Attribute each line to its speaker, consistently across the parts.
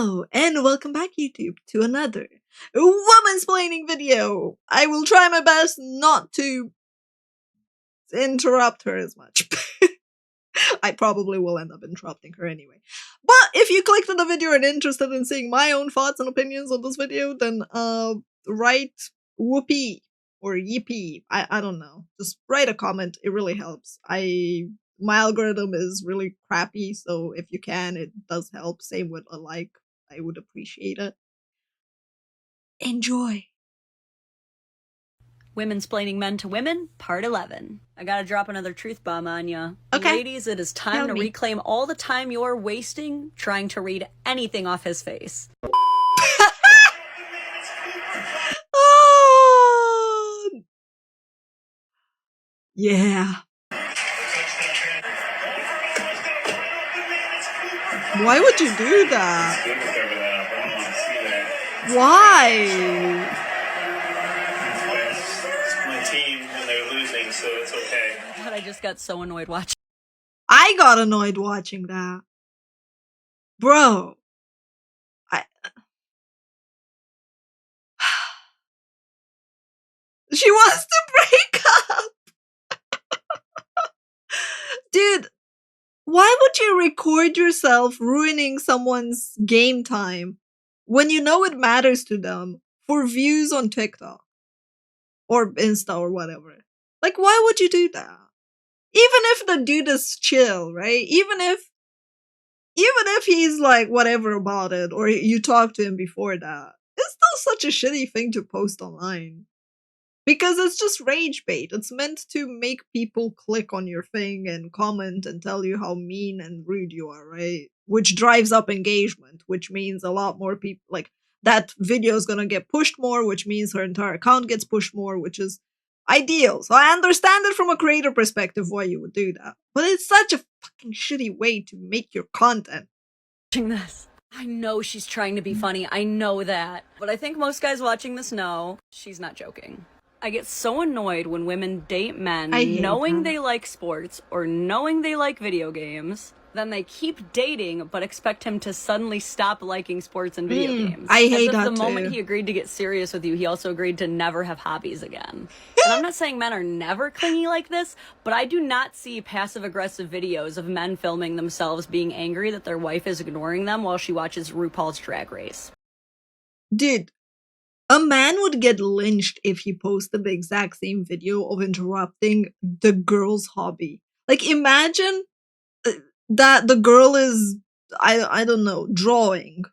Speaker 1: Hello, and welcome back, YouTube, to another Womansplaining video. I will try my best not to interrupt her as much. I probably will end up interrupting her anyway. But if you clicked on the video and interested in seeing my own thoughts and opinions on this video, then write whoopee or yippee. I don't know. Just write a comment. It really helps. My algorithm is really crappy, so if you can, it does help. Same with a like. I would appreciate it. Enjoy.
Speaker 2: Womansplaining Men to Women, Part 11. I gotta drop another truth bomb on ya.
Speaker 1: Okay.
Speaker 2: Ladies, it is time to reclaim all the time you're wasting trying to read anything off his face.
Speaker 1: Oh, yeah. Why would you do that? Why?
Speaker 3: My team and they're losing, so it's okay.
Speaker 2: God, I just got so annoyed watching.
Speaker 1: I got annoyed watching that. Bro. She wants to break up. Dude, why would you record yourself ruining someone's game time when you know it matters to them for views on TikTok or Insta or whatever? Like, why would you do that? Even if the dude is chill, right? Even if he's like whatever about it, or you talk to him before that, it's still such a shitty thing to post online. Because it's just rage bait. It's meant to make people click on your thing and comment and tell you how mean and rude you are, right? Which drives up engagement, which means a lot more people, like, that video is gonna get pushed more, which means her entire account gets pushed more, which is ideal. So I understand it from a creator perspective why you would do that. But it's such a fucking shitty way to make your content.
Speaker 2: Watching this. I know she's trying to be funny. I know that. But I think most guys watching this know she's not joking. I get so annoyed when women date men knowing they like sports or knowing they like video games. Then they keep dating but expect him to suddenly stop liking sports and video games.
Speaker 1: I hate
Speaker 2: that
Speaker 1: that
Speaker 2: the moment
Speaker 1: too.
Speaker 2: he agreed to get serious with you, he also agreed to never have hobbies again. And I'm not saying men are never clingy like this, but I do not see passive-aggressive videos of men filming themselves being angry that their wife is ignoring them while she watches RuPaul's Drag Race.
Speaker 1: Dude, a man would get lynched if he posted the exact same video of interrupting the girl's hobby. Like, imagine that the girl is, I don't know, drawing,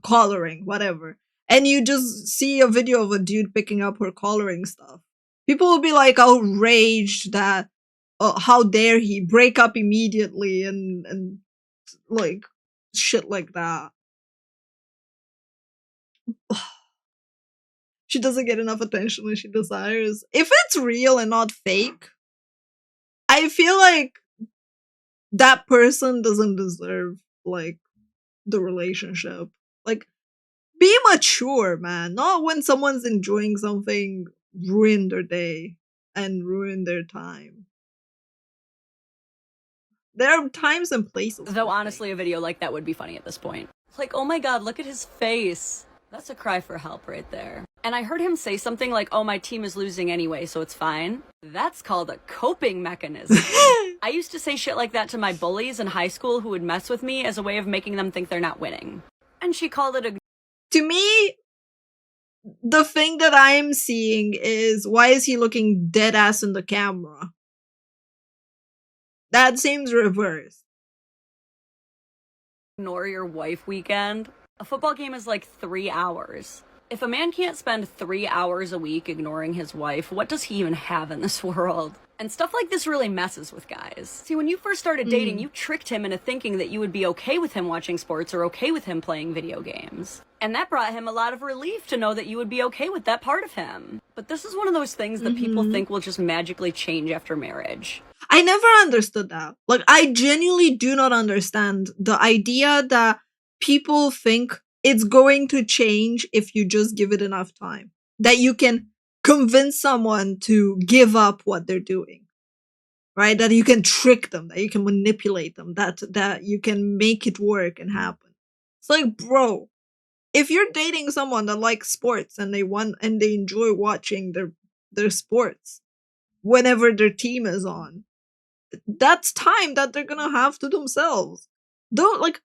Speaker 1: coloring, whatever. And you just see a video of a dude picking up her coloring stuff. People will be like outraged that, how dare he break up immediately and like shit like that. She doesn't get enough attention when she desires. If it's real and not fake, I feel like that person doesn't deserve, like, the relationship. Like, be mature, man. Not when someone's enjoying something, ruin their day and ruin their time. There are times and places.
Speaker 2: Though honestly, a video like that would be funny at this point. Like, oh my god, look at his face. That's a cry for help right there. And I heard him say something like, oh, my team is losing anyway, so it's fine. That's called a coping mechanism. I used to say shit like that to my bullies in high school who would mess with me as a way of making them think they're not winning. And she called it a...
Speaker 1: To me, the thing that I am seeing is, why is he looking dead ass in the camera? That seems reversed.
Speaker 2: Ignore your wife weekend. A football game is like 3 hours. If a man can't spend 3 hours a week ignoring his wife, what does he even have in this world? And stuff like this really messes with guys. See, when you first started dating, you tricked him into thinking that you would be okay with him watching sports or okay with him playing video games. And that brought him a lot of relief to know that you would be okay with that part of him. But this is one of those things that people think will just magically change after marriage.
Speaker 1: I never understood that. Like, I genuinely do not understand the idea that people think it's going to change if you just give it enough time. That you can convince someone to give up what they're doing. Right? That you can trick them, that you can manipulate them, that you can make it work and happen. It's like, bro, if you're dating someone that likes sports and they enjoy watching their sports whenever their team is on, that's time that they're gonna have to themselves. Don't like,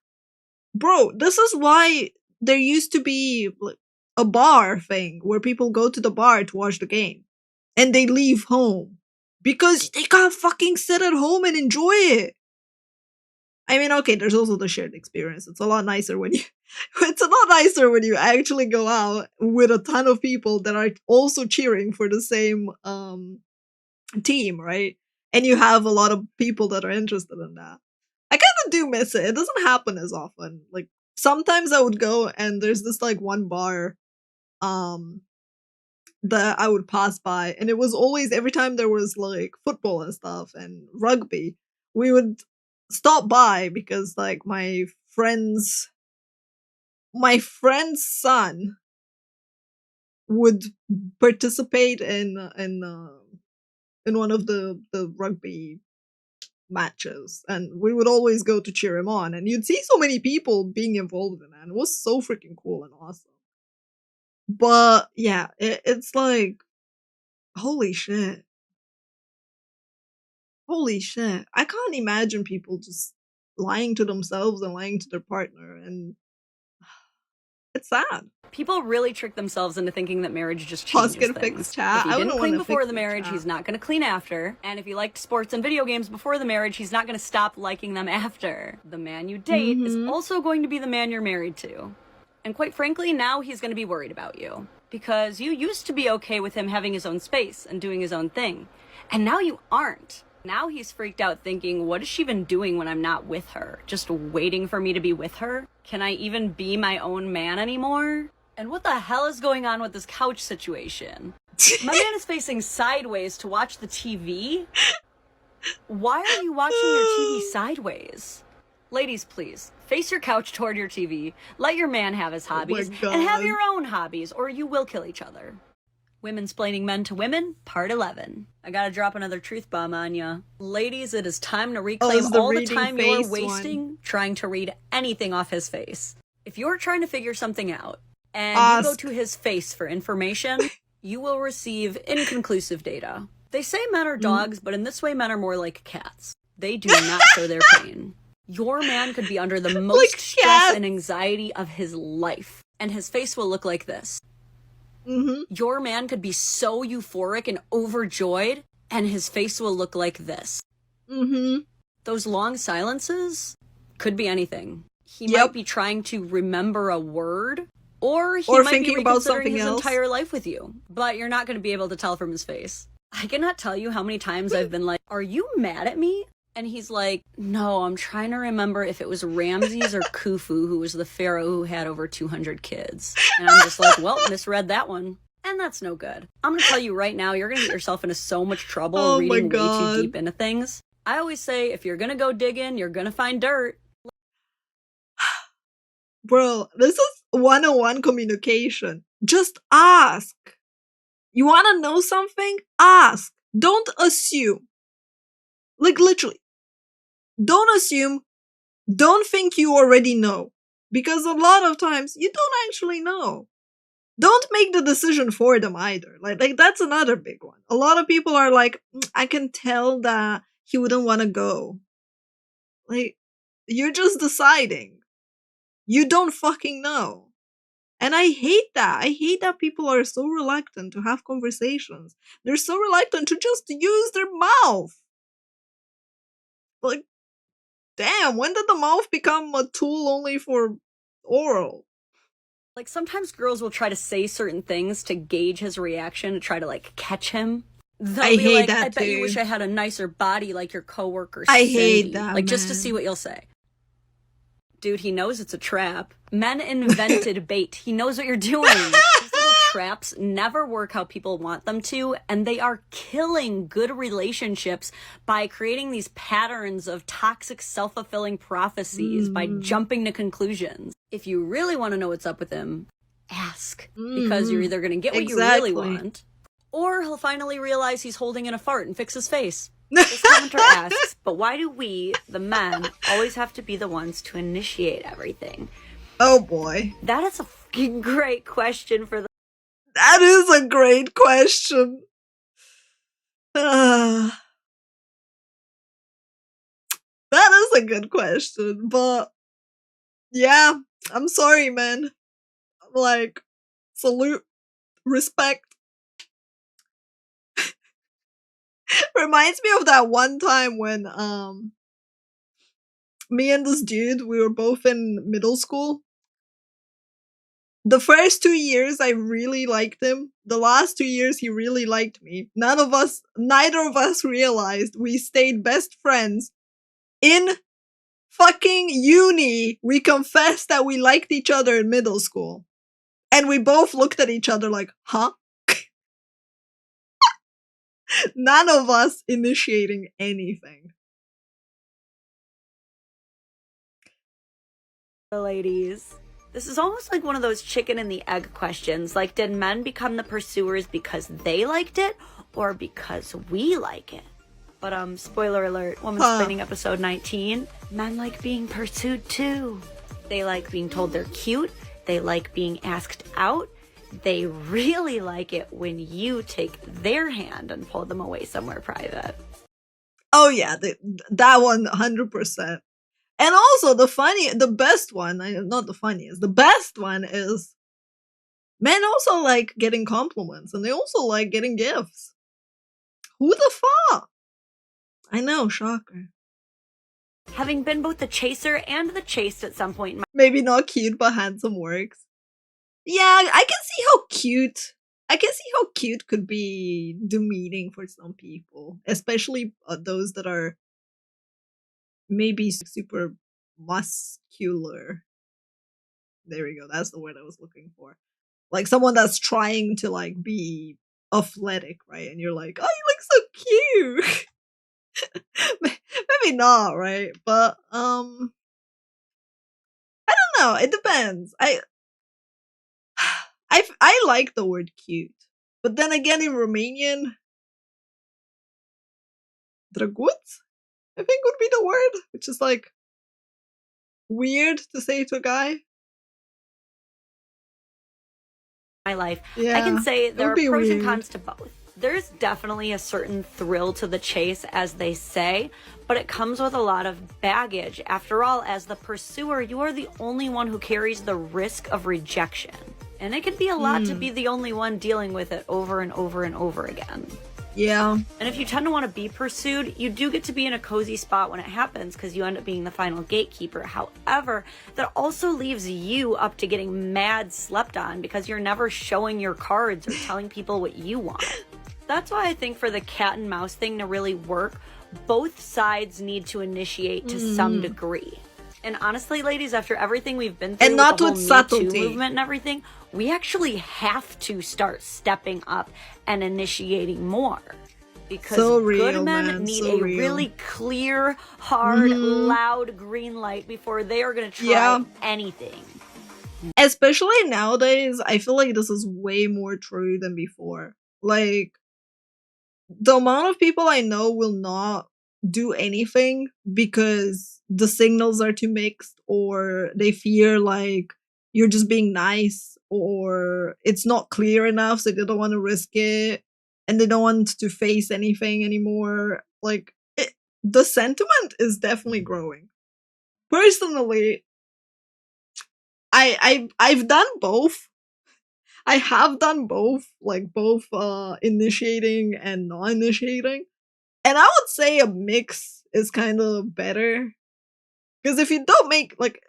Speaker 1: bro, this is why there used to be like a bar thing where people go to the bar to watch the game and they leave home because they can't fucking sit at home and enjoy it. I mean, okay, there's also the shared experience. It's a lot nicer when you it's a lot nicer when you actually go out with a ton of people that are also cheering for the same team, right? And you have a lot of people that are interested in that. I kind of do miss it. It doesn't happen as often. Like sometimes I would go and there's this like one bar um that I would pass by, and it was always every time there was like football and stuff and rugby, we would stop by because like my friend's son would participate in one of the rugby matches, and we would always go to cheer him on, and you'd see so many people being involved in that, and it was so freaking cool and awesome. But yeah, it's like, holy shit. Holy shit. I can't imagine people just lying to themselves and lying to their partner, and it's sad.
Speaker 2: People really trick themselves into thinking that marriage just
Speaker 1: Pause
Speaker 2: changes
Speaker 1: can
Speaker 2: things.
Speaker 1: fix chat.
Speaker 2: If
Speaker 1: I
Speaker 2: he
Speaker 1: wouldn't
Speaker 2: didn't clean
Speaker 1: wanna
Speaker 2: before
Speaker 1: fix
Speaker 2: the
Speaker 1: the
Speaker 2: marriage,
Speaker 1: chat.
Speaker 2: he's not going to clean after. And if he liked sports and video games before the marriage, he's not going to stop liking them after. The man you date is also going to be the man you're married to. And quite frankly, now he's going to be worried about you. Because you used to be okay with him having his own space and doing his own thing. And now you aren't. Now he's freaked out thinking, what is she even doing when I'm not with her? Just waiting for me to be with her? Can I even be my own man anymore? And what the hell is going on with this couch situation? My man is facing sideways to watch the TV? Why are you watching your TV sideways? Ladies, please, face your couch toward your TV, let your man have his hobbies, and have your own hobbies, or you will kill each other. Womansplaining Men to Women, Part 11. I gotta drop another truth bomb on ya. Ladies, it is time to reclaim all the time you're wasting trying to read anything off his face. If you're trying to figure something out, and you go to his face for information, you will receive inconclusive data. They say men are dogs, but in this way men are more like cats. They do not show their pain. Your man could be under the most stress and anxiety of his life, and his face will look like this. Your man could be so euphoric and overjoyed, and his face will look like this. Those long silences could be anything. He might be trying to remember a word, or he might be reconsidering his entire life with you, but you're not going to be able to tell from his face. I cannot tell you how many times I've been like, are you mad at me? And he's like, no, I'm trying to remember if it was Ramses or Khufu who was the pharaoh who had over 200 kids. And I'm just like, well, misread that one. And that's no good. I'm going to tell you right now, you're going to get yourself into so much trouble reading way too deep into things. I always say, if you're going to go digging, you're going to find dirt.
Speaker 1: Bro, this is 101 communication. Just ask. You want to know something? Ask. Don't assume. Like, literally. Don't assume. Don't think you already know. Because a lot of times, you don't actually know. Don't make the decision for them either. Like that's another big one. A lot of people are like, I can tell that he wouldn't want to go. Like, you're just deciding. You don't fucking know. And I hate that. I hate that people are so reluctant to have conversations. They're so reluctant to just use their mouth. Like, damn, when did the mouth become a tool only for oral?
Speaker 2: Like, sometimes girls will try to say certain things to gauge his reaction, to try to, like, catch him. They'll be like, I bet you wish I had a nicer body like your coworker Cindy.
Speaker 1: I hate that,
Speaker 2: like, just to see what you'll say. Dude, he knows it's a trap. Men invented bait. He knows what you're doing. These little traps never work how people want them to, and they are killing good relationships by creating these patterns of toxic self-fulfilling prophecies by jumping to conclusions. If you really want to know what's up with him, ask. Because you're either going to get what you really want, or he'll finally realize he's holding in a fart and fix his face. This commenter asks, but why do we, the men, always have to be the ones to initiate everything?
Speaker 1: Oh boy.
Speaker 2: That is a fucking great question for the.
Speaker 1: That is a great question. That is a good question, but yeah, I'm sorry, man. Like, salute, respect. Reminds me of that one time when me and this dude, we were both in middle school. The first 2 years I really liked him. The last 2 years he really liked me. Neither of us realized we stayed best friends. In fucking uni, we confessed that we liked each other in middle school. And we both looked at each other like, huh? None of us initiating anything.
Speaker 2: Ladies. This is almost like one of those chicken and the egg questions. Like, did men become the pursuers because they liked it or because we like it? But spoiler alert, Womansplaining episode 19, men like being pursued too. They like being told they're cute. They like being asked out. They really like it when you take their hand and pull them away somewhere private.
Speaker 1: Oh yeah, that one 100%. And also the best one, not the funniest, the best one is men also like getting compliments and they also like getting gifts. Who the fuck? I know, shocker.
Speaker 2: Having been both the chaser and the chased at some point in my
Speaker 1: Maybe not cute, but handsome works. Yeah, I can see how cute could be demeaning for some people, especially those that are maybe super muscular. There we go. That's the word I was looking for. Like someone that's trying to like be athletic, right? And you're like, oh, you look so cute. Maybe not, right? But I don't know. It depends. I like the word cute, but then again, in Romanian, drăguț, I think would be the word, which is like weird to say to a guy.
Speaker 2: life.
Speaker 1: Yeah,
Speaker 2: I can say there are pros
Speaker 1: weird.
Speaker 2: and cons to both. There's definitely a certain thrill to the chase, as they say, but it comes with a lot of baggage. After all, as the pursuer, you are the only one who carries the risk of rejection. And it can be a lot to be the only one dealing with it over and over and over again.
Speaker 1: Yeah.
Speaker 2: And if you tend to want to be pursued, you do get to be in a cozy spot when it happens because you end up being the final gatekeeper. However, that also leaves you up to getting mad slept on because you're never showing your cards or telling people what you want. That's why I think for the cat and mouse thing to really work, both sides need to initiate to some degree. And honestly, ladies, after everything we've been through,
Speaker 1: and not
Speaker 2: with
Speaker 1: with
Speaker 2: the whole Me Too
Speaker 1: subtlety
Speaker 2: movement and everything, we actually have to start stepping up and initiating more. Because good men need a really clear, hard, loud green light before they are going to try anything.
Speaker 1: Especially nowadays, I feel like this is way more true than before. Like, the amount of people I know will not do anything because the signals are too mixed, or they fear like you're just being nice, or it's not clear enough, so they don't want to risk it, and they don't want to face anything anymore. Like, the sentiment is definitely growing. Personally, I've done both. I have done both, like both initiating and non-initiating. And I would say a mix is kind of better. Because if you don't make, like,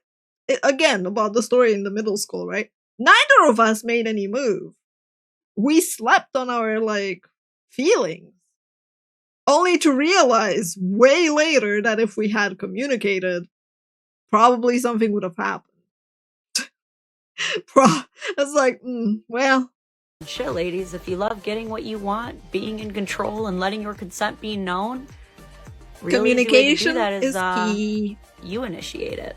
Speaker 1: again, about the story in the middle school, right? Neither of us made any move. We slept on our, like, feelings. Only to realize way later that if we had communicated, probably something would have happened. It's like, well.
Speaker 2: Shit, ladies, if you love getting what you want, being in control, and letting your consent be known, really
Speaker 1: communication
Speaker 2: that is
Speaker 1: key.
Speaker 2: You initiate it.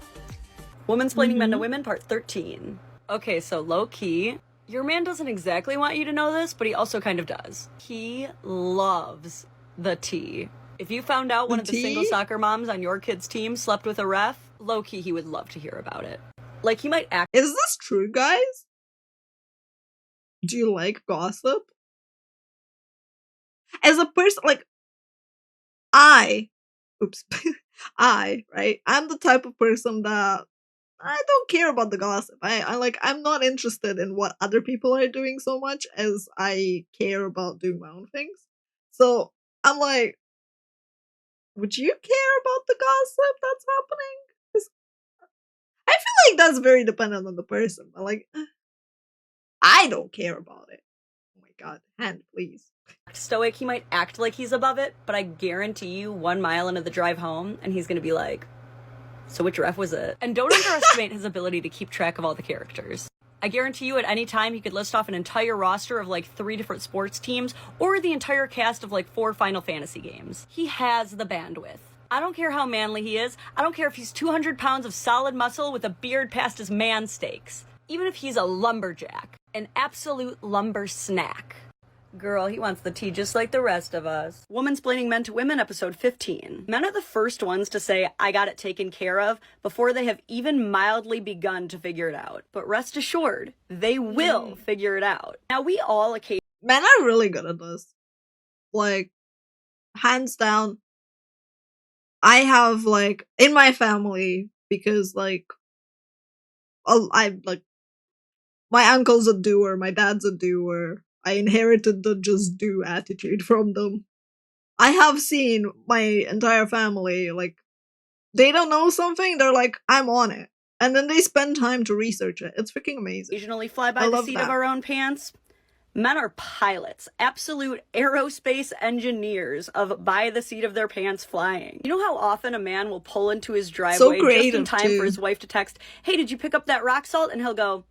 Speaker 2: Womansplaining Men to Women, part 13. Okay, so low key, your man doesn't exactly want you to know this, but he also kind of does. He loves the tea. If you found out one of the single soccer moms on your kid's team slept with a ref, low key, he would love to hear about it. Like he might act.
Speaker 1: Is this true, guys? Do you like gossip? As a person, like, oops, right? I'm the type of person that I don't care about the gossip. I'm not interested in what other people are doing so much as I care about doing my own things. So I'm like, would you care about the gossip that's happening? 'Cause I feel like that's very dependent on the person. But like, I don't care about it. Oh my god, hand please.
Speaker 2: Stoic, he might act like he's above it, but I guarantee you 1 mile into the drive home and he's gonna be like, so which ref was it? And don't underestimate his ability to keep track of all the characters. I guarantee you at any time he could list off an entire roster of like 3 different sports teams or the entire cast of like 4 Final Fantasy games. He has the bandwidth. I don't care how manly he is. I don't care if he's 200 pounds of solid muscle with a beard past his man steaks. Even if he's a lumberjack, an absolute lumber snack. Girl, he wants the tea just like the rest of us. Womansplaining Men to Women, episode 15. Men are the first ones to say, I got it taken care of, before they have even mildly begun to figure it out. But rest assured, they will figure it out. Now, we all occasionally...
Speaker 1: Men are really good at this. Like, hands down. I have, like, in my family, because, like, my uncle's a doer, my dad's a doer. I inherited the just do attitude from them. I have seen my entire family, like, they don't know something, they're like, I'm on it. And then they spend time to research it. It's freaking amazing.
Speaker 2: Occasionally fly by the seat of our own pants. Men are pilots, absolute aerospace engineers of by the seat of their pants flying. You know how often a man will pull into his driveway just in time for his wife to text, hey, did you pick up that rock salt? And he'll go,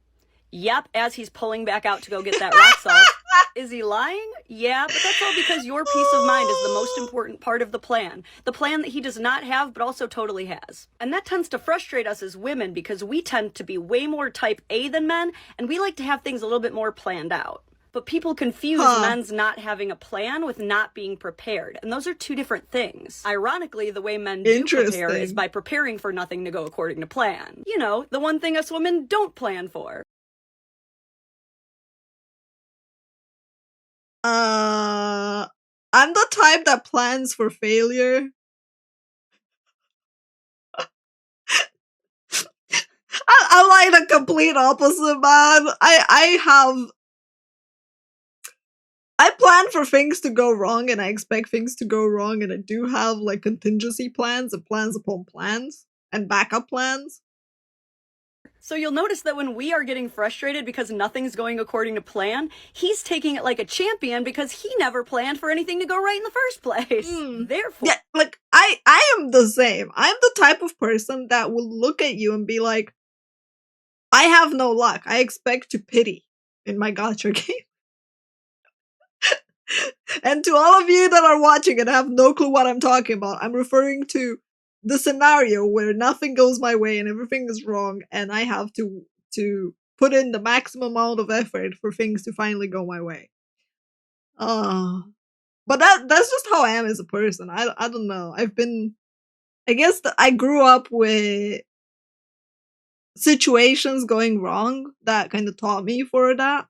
Speaker 2: yep, as he's pulling back out to go get that rock salt. Is he lying? Yeah, but that's all because your peace of mind is the most important part of the plan. The plan that he does not have, but also totally has. And that tends to frustrate us as women because we tend to be way more type A than men, and we like to have things a little bit more planned out. But people confuse men's not having a plan with not being prepared, and those are 2 different things. Ironically, the way men do prepare is by preparing for nothing to go according to plan. You know, the one thing us women don't plan for.
Speaker 1: I'm the type that plans for failure. I'm like the complete opposite, man. I plan for things to go wrong and I expect things to go wrong, and I do have like contingency plans and plans upon plans and backup plans.
Speaker 2: So you'll notice that when we are getting frustrated because nothing's going according to plan, he's taking it like a champion because he never planned for anything to go right in the first place. Therefore...
Speaker 1: Yeah, like, I am the same. I'm the type of person that will look at you and be like, I have no luck. I expect to pity in my gacha game. And to all of you that are watching and have no clue what I'm talking about, I'm referring to the scenario where nothing goes my way and everything is wrong, and I have to put in the maximum amount of effort for things to finally go my way. But that's just how I am as a person. I don't know. I guess I grew up with situations going wrong that kind of taught me for that.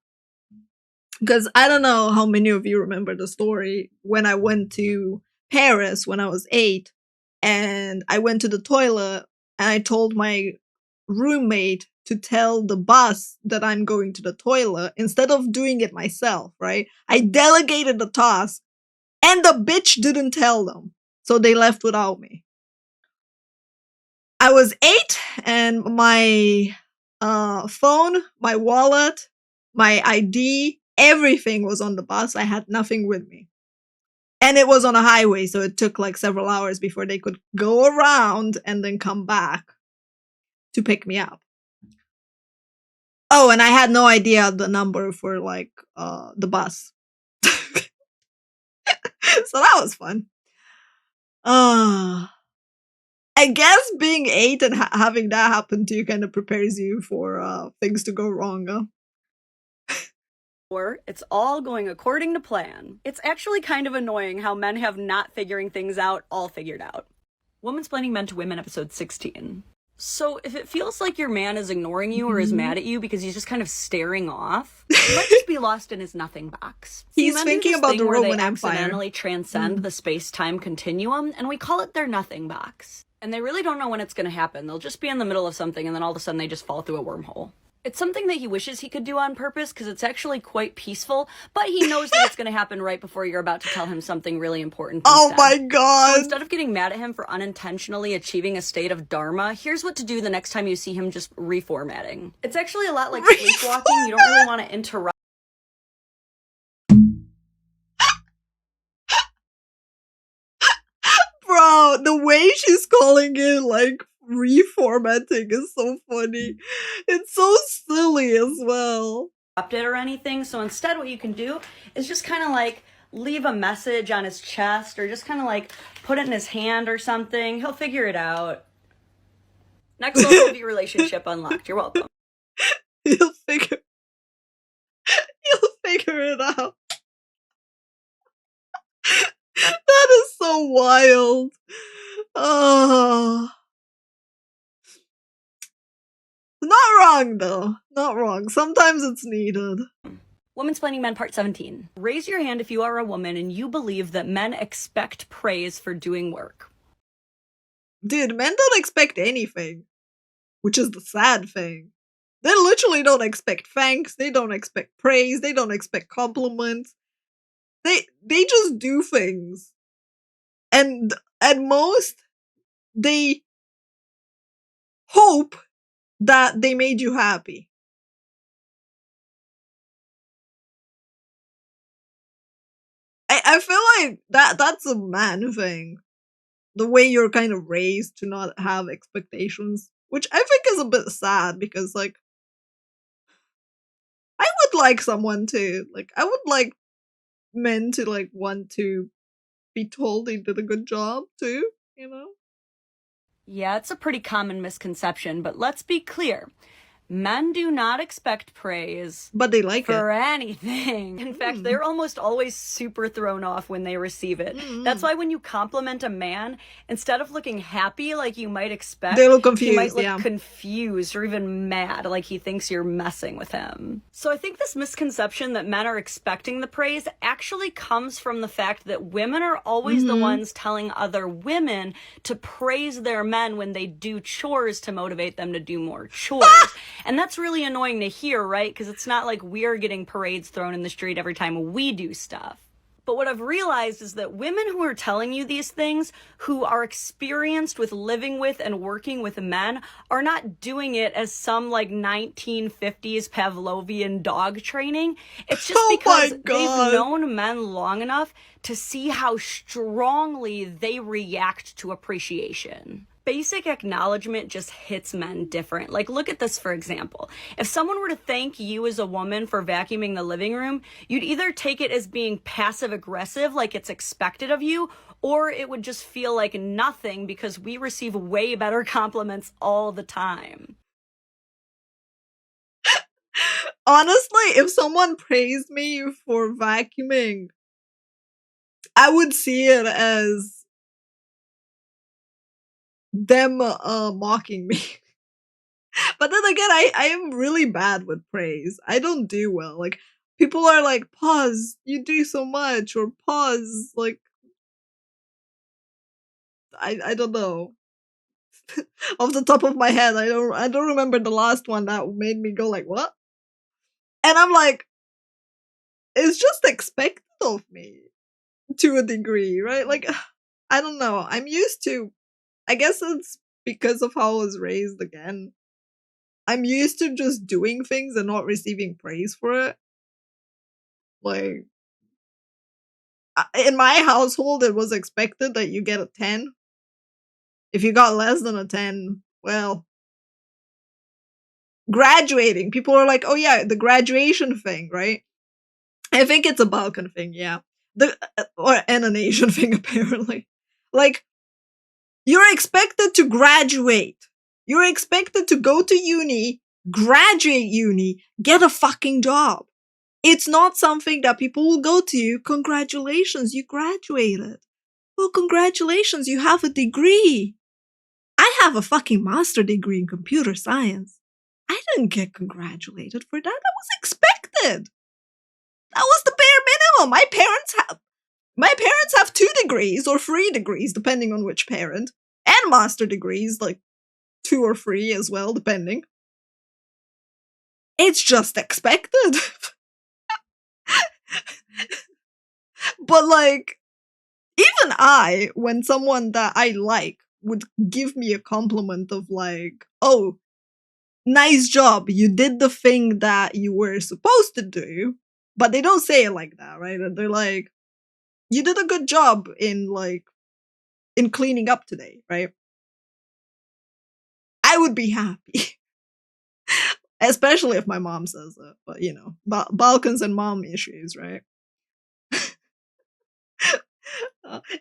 Speaker 1: Because I don't know how many of you remember the story when I went to Paris when I was 8, and I went to the toilet and I told my roommate to tell the bus that I'm going to the toilet instead of doing it myself, right? I delegated the task and the bitch didn't tell them. So they left without me. I was 8 and my phone, my wallet, my ID, everything was on the bus. I had nothing with me. And it was on a highway, so it took like several hours before they could go around and then come back to pick me up. Oh, and I had no idea the number for like the bus. So that was fun. I guess being 8 and having that happen to you kind of prepares you for things to go wrong.
Speaker 2: It's all going according to plan. It's actually kind of annoying how men have not figuring things out all figured out. Womansplaining Men to Women, episode 16. So if it feels like your man is ignoring you or is
Speaker 1: Mhm.
Speaker 2: mad at you because he's just kind of staring off, you might just be lost in his nothing box. See,
Speaker 1: He's
Speaker 2: men do
Speaker 1: thinking
Speaker 2: this
Speaker 1: about
Speaker 2: thing
Speaker 1: the
Speaker 2: where they
Speaker 1: Roman Empire.
Speaker 2: accidentally transcend
Speaker 1: Mm.
Speaker 2: the space-time continuum, and we call it their nothing box. And they really don't know when it's going to happen. They'll just be in the middle of something, and then all of a sudden they just fall through a wormhole. It's something that he wishes he could do on purpose because it's actually quite peaceful, but he knows that it's going to happen right before you're about to tell him something really important
Speaker 1: Oh
Speaker 2: instead.
Speaker 1: my
Speaker 2: So
Speaker 1: god!
Speaker 2: instead of getting mad at him for unintentionally achieving a state of dharma, here's what to do the next time you see him just reformatting. It's actually a lot like sleepwalking. You don't really want to interrupt.
Speaker 1: Bro, the way she's calling it like reformatting is so funny. It's so silly as well.
Speaker 2: It or anything. So instead, what you can do is just kind of like leave a message on his chest or just kind of like put it in his hand or something. He'll figure it out. Next level of your relationship unlocked. You're welcome.
Speaker 1: You'll figure it out. That is so wild. Oh. Not wrong though. Not wrong. Sometimes it's needed.
Speaker 2: Womansplaining Men Part 17. Raise your hand if you are a woman and you believe that men expect praise for doing work.
Speaker 1: Dude, men don't expect anything. Which is the sad thing. They literally don't expect thanks, they don't expect praise, they don't expect compliments. They just do things. And at most, they hope that they made you happy. I feel like that's a man thing. The way you're kind of raised to not have expectations. Which I think is a bit sad because like I would like someone to like I would like men to like want to be told they did a good job too, you know?
Speaker 2: Yeah, it's a pretty common misconception, but let's be clear. Men do not expect praise
Speaker 1: But they like
Speaker 2: for
Speaker 1: it.
Speaker 2: anything. In fact, they're almost always super thrown off when they receive it. That's why when you compliment a man, instead of looking happy like you might expect,
Speaker 1: They look
Speaker 2: he
Speaker 1: confused,
Speaker 2: might look
Speaker 1: yeah.
Speaker 2: confused or even mad, like he thinks you're messing with him. So I think this misconception that men are expecting the praise actually comes from the fact that women are always the ones telling other women to praise their men when they do chores to motivate them to do more chores. And that's really annoying to hear, right? Because it's not like we're getting parades thrown in the street every time we do stuff. But what I've realized is that women who are telling you these things, who are experienced with living with and working with men, are not doing it as some like 1950s Pavlovian dog training. It's just because they've known men long enough to see how strongly they react to appreciation. Basic acknowledgement just hits men different. Like, look at this, for example. If someone were to thank you as a woman for vacuuming the living room, you'd either take it as being passive aggressive, like it's expected of you, or it would just feel like nothing because we receive way better compliments all the time.
Speaker 1: Honestly, if someone praised me for vacuuming, I would see it as them mocking me. But then again, I am really bad with praise. I don't do well. Like people are like, "Pause, you do so much," or "Pause, like I don't know." Off the top of my head, I don't remember the last one that made me go like, "What?" And I'm like, it's just expected of me to a degree, right? Like I don't know. I'm used to I guess it's because of how I was raised again. I'm used to just doing things and not receiving praise for it. Like, in my household, it was expected that you get a 10. If you got less than a 10, well, graduating. People are like, oh yeah, the graduation thing, right? I think it's a Balkan thing, yeah. And an Asian thing, apparently. Like, you're expected to graduate. You're expected to go to uni, graduate uni, get a fucking job. It's not something that people will go to you. Congratulations, you graduated. Well, congratulations, you have a degree. I have a fucking master degree in computer science. I didn't get congratulated for that. That was expected. That was the bare minimum. My parents have 2 degrees or 3 degrees, depending on which parent, and master degrees, like 2 or 3 as well, depending. It's just expected. But like, even I, when someone that I like would give me a compliment of like, oh, nice job, you did the thing that you were supposed to do, but they don't say it like that, right? And they're like, you did a good job in cleaning up today, right? I would be happy. Especially if my mom says it, but you know, Balkans and mom issues, right?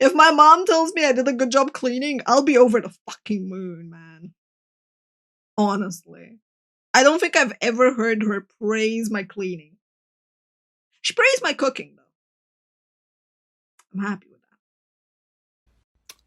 Speaker 1: If my mom tells me I did a good job cleaning, I'll be over the fucking moon, man. Honestly. I don't think I've ever heard her praise my cleaning. She praised my cooking, though. I'm happy with that.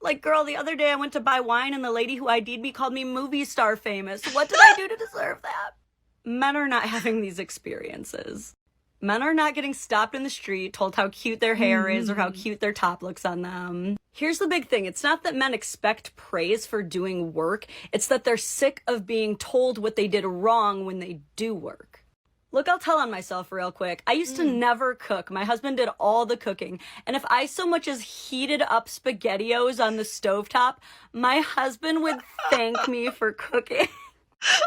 Speaker 2: Like, girl, the other day I went to buy wine and the lady who ID'd me called me movie star famous. What did I do to deserve that? Men are not having these experiences. Men are not getting stopped in the street, told how cute their hair is or how cute their top looks on them. Here's the big thing. It's not that men expect praise for doing work. It's that they're sick of being told what they did wrong when they do work. Look, I'll tell on myself real quick. I used to never cook. My husband did all the cooking. And if I so much as heated up SpaghettiOs on the stovetop, my husband would thank me for cooking.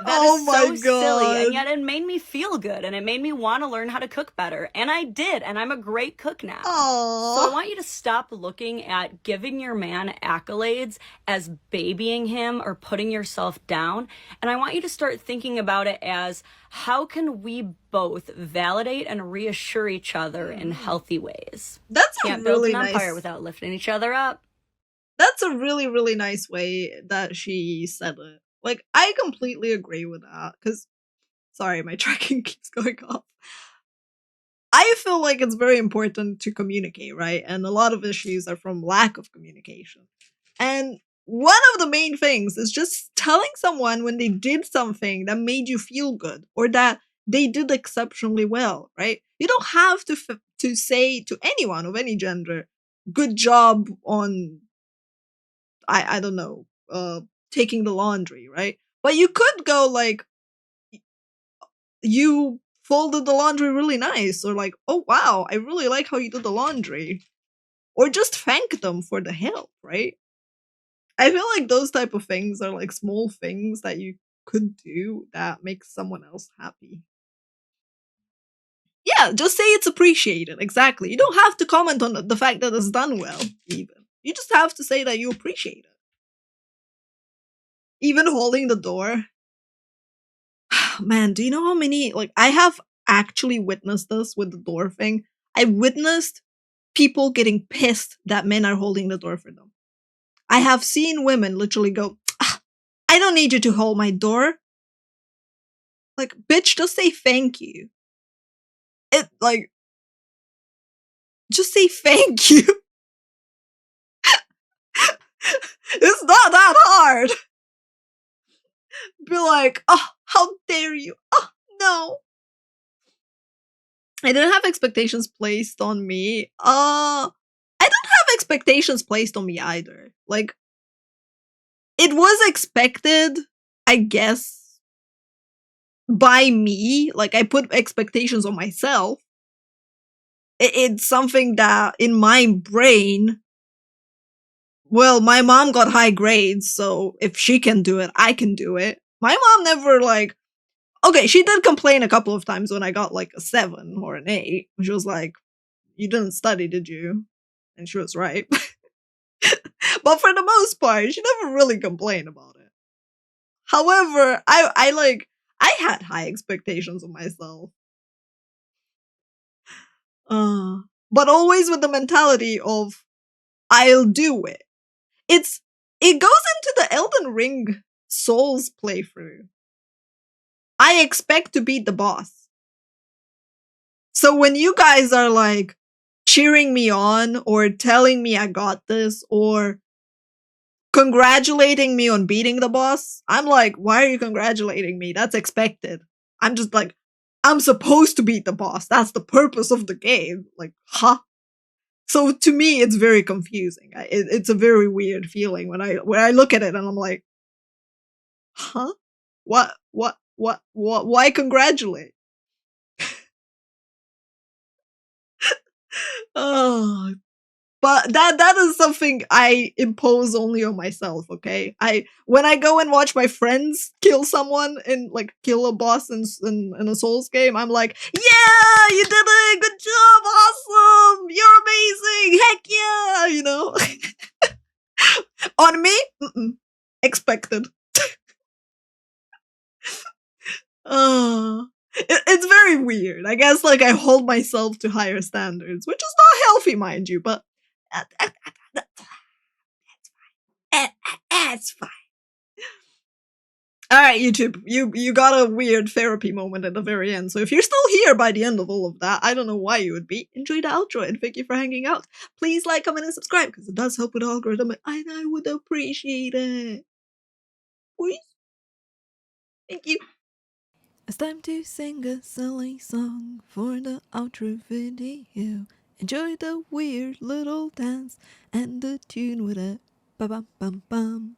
Speaker 2: That is so silly, and yet it made me feel good, and it made me want to learn how to cook better, and I did, and I'm a great cook now.
Speaker 1: Aww.
Speaker 2: So I want you to stop looking at giving your man accolades as babying him or putting yourself down, and I want you to start thinking about it as, how can we both validate and reassure each other in healthy ways?
Speaker 1: That's
Speaker 2: Can't
Speaker 1: a really
Speaker 2: build an
Speaker 1: nice
Speaker 2: empire without lifting each other up.
Speaker 1: That's a really, really nice way that she said it. Like, I completely agree with that, because, sorry, my tracking keeps going off. I feel like it's very important to communicate, right? And a lot of issues are from lack of communication. And one of the main things is just telling someone when they did something that made you feel good, or that they did exceptionally well, right? You don't have to say to anyone of any gender, good job on, I don't know, taking the laundry, right? But you could go like, you folded the laundry really nice, or like, oh wow, I really like how you did the laundry, or just thank them for the help, right? I feel like those type of things are like small things that you could do that makes someone else happy. Yeah, just say it's appreciated. Exactly. You don't have to comment on the fact that it's done well, even. You just have to say that you appreciate it. Even holding the door. Man, do you know how many, like, I have actually witnessed this with the door thing. I witnessed people getting pissed that men are holding the door for them. I have seen women literally go, I don't need you to hold my door. Like, bitch, just say thank you. Just say thank you. It's not that hard. Be like, oh, how dare you? Oh, no. I didn't have expectations placed on me. I don't have expectations placed on me either. Like, it was expected, I guess, by me. Like, I put expectations on myself. It's something that in my brain, well, my mom got high grades, so if she can do it, I can do it. My mom never, like, okay, she did complain a couple of times when I got like a 7 or an 8. She was like, you didn't study, did you? And she was right. But for the most part, she never really complained about it. However, I had high expectations of myself. But always with the mentality of, I'll do it. It goes into the Elden Ring Souls playthrough. I expect to beat the boss. So when you guys are like cheering me on or telling me I got this or congratulating me on beating the boss, I'm like, why are you congratulating me? That's expected. I'm just like, I'm supposed to beat the boss. That's the purpose of the game. Like, huh? So to me, it's very confusing. It's a very weird feeling when I look at it and I'm like, huh? What? Why congratulate? Oh, but that is something I impose only on myself. Okay, when I go and watch my friends kill someone and like kill a boss in a Souls game, I'm like, yeah, you did it, good job, awesome, you're amazing, heck yeah, you know. On me, expected. It's very weird. I guess like I hold myself to higher standards, which is not healthy, mind you, but it's fine. All right, YouTube, you got a weird therapy moment at the very end. So if you're still here by the end of all of that, I don't know why you would be. Enjoy the outro and thank you for hanging out. Please like, comment, and subscribe because it does help with the algorithm, and I would appreciate it. Please, thank you. It's time to sing a silly song for the outro video. Enjoy the weird little dance and the tune with it. Ba bum bum bum.